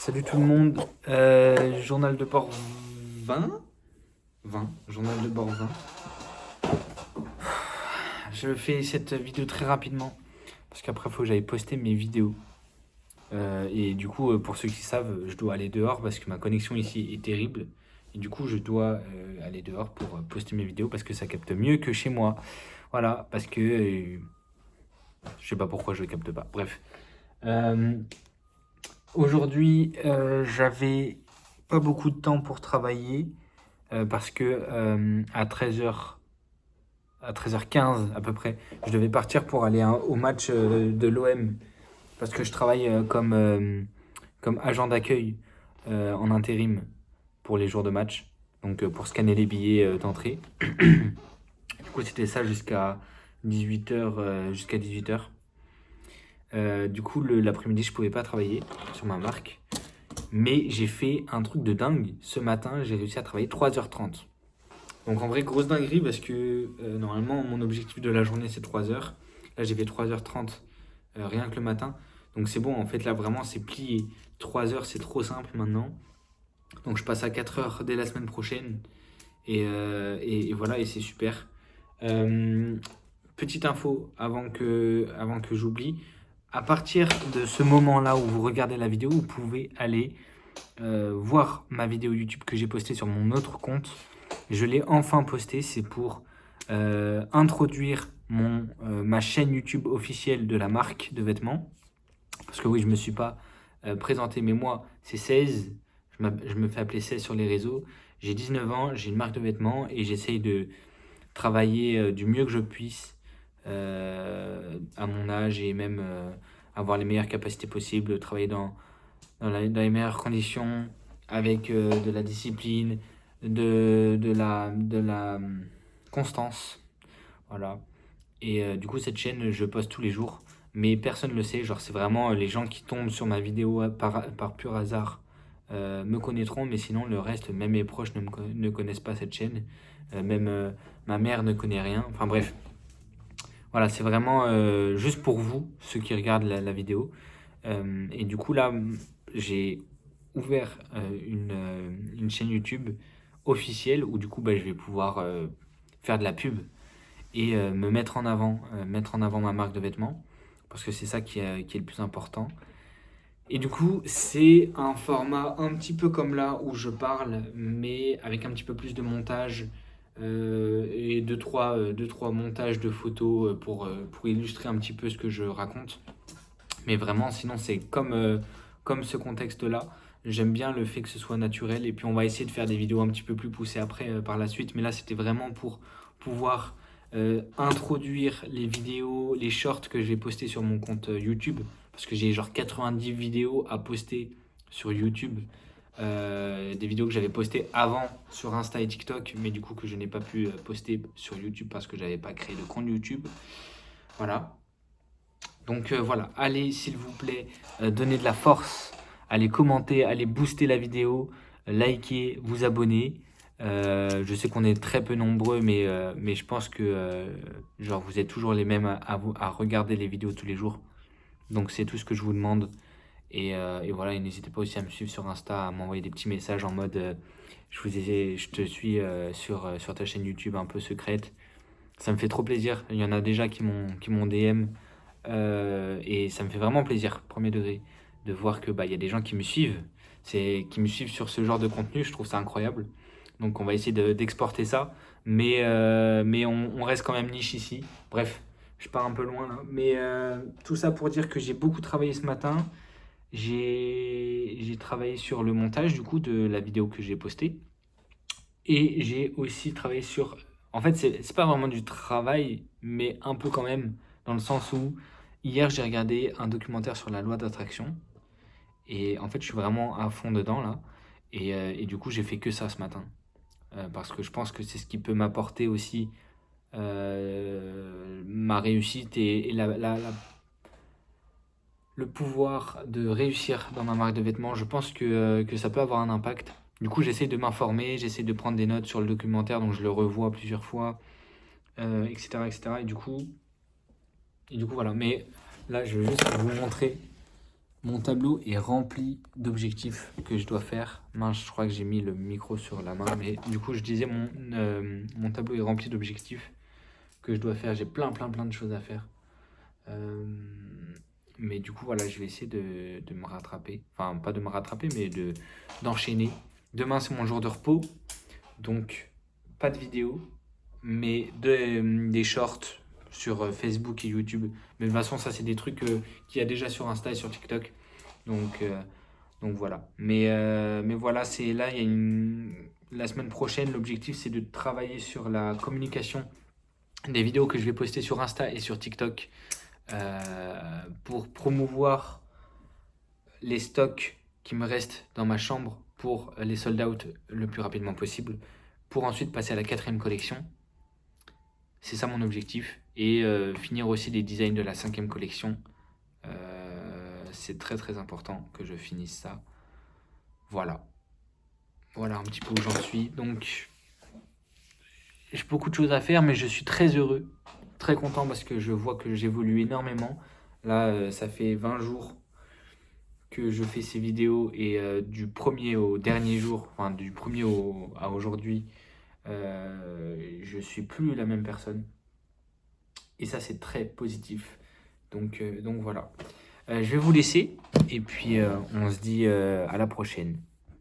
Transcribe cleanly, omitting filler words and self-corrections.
Salut tout le monde, journal de bord 20, journal de bord 20. Je fais cette vidéo très rapidement parce qu'après il faut que j'aille poster mes vidéos. Et du coup, pour ceux qui savent, je dois aller dehors parce que ma connexion ici est terrible. Et du coup, je dois aller dehors pour poster mes vidéos parce que ça capte mieux que chez moi. Voilà, parce que je sais pas pourquoi je ne capte pas. Bref. Aujourd'hui, j'avais pas beaucoup de temps pour travailler parce que à 13h15 à peu près, je devais partir pour aller au match de l'OM parce que je travaille comme agent d'accueil en intérim pour les jours de match, donc pour scanner les billets d'entrée. Du coup, c'était ça jusqu'à 18h. Jusqu'à 18h. Du coup, l'après-midi, je pouvais pas travailler sur ma marque. Mais j'ai fait un truc de dingue. Ce matin, j'ai réussi à travailler 3h30. Donc en vrai, grosse dinguerie parce que normalement, mon objectif de la journée, c'est 3 heures. Là, j'ai fait 3h30 rien que le matin. Donc c'est bon, en fait, là, vraiment, c'est plié. 3 heures, c'est trop simple maintenant. Donc je passe à 4 heures dès la semaine prochaine. Et voilà, et c'est super. Euh, Petite info avant que j'oublie. À partir de ce moment-là où vous regardez la vidéo, vous pouvez aller voir ma vidéo YouTube que j'ai postée sur mon autre compte. Je l'ai enfin postée, c'est pour introduire ma chaîne YouTube officielle de la marque de vêtements. Parce que oui, je ne me suis pas présenté, mais moi, c'est 16. Je me fais appeler 16 sur les réseaux. J'ai 19 ans, j'ai une marque de vêtements et j'essaye de travailler du mieux que je puisse à mon âge et même avoir les meilleures capacités possibles, travailler dans les meilleures conditions, avec de la discipline, de la constance. Voilà. Et du coup, cette chaîne, je poste tous les jours, mais personne ne le sait. Genre, c'est vraiment les gens qui tombent sur ma vidéo par pur hasard me connaîtront, mais sinon, le reste, même mes proches ne connaissent pas cette chaîne. Même ma mère ne connaît rien. Enfin bref, voilà, c'est vraiment juste pour vous, ceux qui regardent la vidéo. Et du coup, là, j'ai ouvert une chaîne YouTube officielle où du coup, bah, je vais pouvoir faire de la pub et mettre en avant ma marque de vêtements parce que c'est ça qui est le plus important. Et du coup, c'est un format un petit peu comme là où je parle, mais avec un petit peu plus de montage et deux, trois montages de photos pour illustrer un petit peu ce que je raconte. Mais vraiment, sinon, c'est comme ce contexte-là. J'aime bien le fait que ce soit naturel. Et puis, on va essayer de faire des vidéos un petit peu plus poussées après par la suite. Mais là, c'était vraiment pour pouvoir introduire les vidéos, les shorts que je vais poster sur mon compte YouTube. Parce que j'ai genre 90 vidéos à poster sur YouTube. Des vidéos que j'avais postées avant sur Insta et TikTok. Mais du coup, que je n'ai pas pu poster sur YouTube parce que j'avais pas créé de compte YouTube. Voilà. Donc voilà, allez s'il vous plaît, donner de la force, allez commenter, allez booster la vidéo, liker, vous abonner. Je sais qu'on est très peu nombreux, mais je pense que genre vous êtes toujours les mêmes à regarder les vidéos tous les jours. Donc c'est tout ce que je vous demande. Et voilà, et n'hésitez pas aussi à me suivre sur Insta, à m'envoyer des petits messages en mode je te suis sur ta chaîne YouTube un peu secrète. Ça me fait trop plaisir. Il y en a déjà qui m'ont DM. Et ça me fait vraiment plaisir, premier degré, de voir que bah, y a des gens qui me suivent. Qui me suivent sur ce genre de contenu, je trouve ça incroyable. Donc on va essayer d'exporter ça. Mais on reste quand même niche ici. Bref, je pars un peu loin là. Mais tout ça pour dire que j'ai beaucoup travaillé ce matin. J'ai travaillé sur le montage du coup de la vidéo que j'ai postée. Et j'ai aussi travaillé sur... En fait, c'est pas vraiment du travail, mais un peu quand même, dans le sens où hier j'ai regardé un documentaire sur la loi d'attraction. Et en fait, je suis vraiment à fond dedans là. Et du coup, j'ai fait que ça ce matin. Parce que je pense que c'est ce qui peut m'apporter aussi ma réussite et le pouvoir de réussir dans ma marque de vêtements. Je pense que ça peut avoir un impact. Du coup, j'essaie de m'informer, j'essaie de prendre des notes sur le documentaire, donc je le revois plusieurs fois, etc., etc. Et du coup, voilà. Mais là, je vais juste vous montrer Mon tableau est rempli d'objectifs que je dois faire. Mince, je crois que j'ai mis le micro sur la main, mais du coup, je disais, mon tableau est rempli d'objectifs que je dois faire. J'ai plein de choses à faire. Euh, mais du coup, voilà, je vais essayer de me rattraper. Enfin, pas de me rattraper, mais d'enchaîner. Demain, c'est mon jour de repos, donc pas de vidéo, mais des shorts sur Facebook et YouTube. Mais de toute façon, ça, c'est des trucs qu'il y a déjà sur Insta et sur TikTok. Donc, euh, donc voilà. Mais voilà, c'est là, la semaine prochaine, l'objectif, c'est de travailler sur la communication des vidéos que je vais poster sur Insta et sur TikTok pour promouvoir les stocks qui me restent dans ma chambre pour les sold out le plus rapidement possible, pour ensuite passer à la 4e collection. C'est ça mon objectif. Et finir aussi les designs de la 5e collection. C'est très important que je finisse ça. Voilà. Voilà un petit peu où j'en suis. Donc, j'ai beaucoup de choses à faire, mais je suis très heureux, très content parce que je vois que j'évolue énormément. Là, ça fait 20 jours que je fais ces vidéos et du premier au dernier jour, enfin du premier à aujourd'hui, je suis plus la même personne. Et ça, c'est très positif. Donc voilà. Je vais vous laisser et puis on se dit à la prochaine.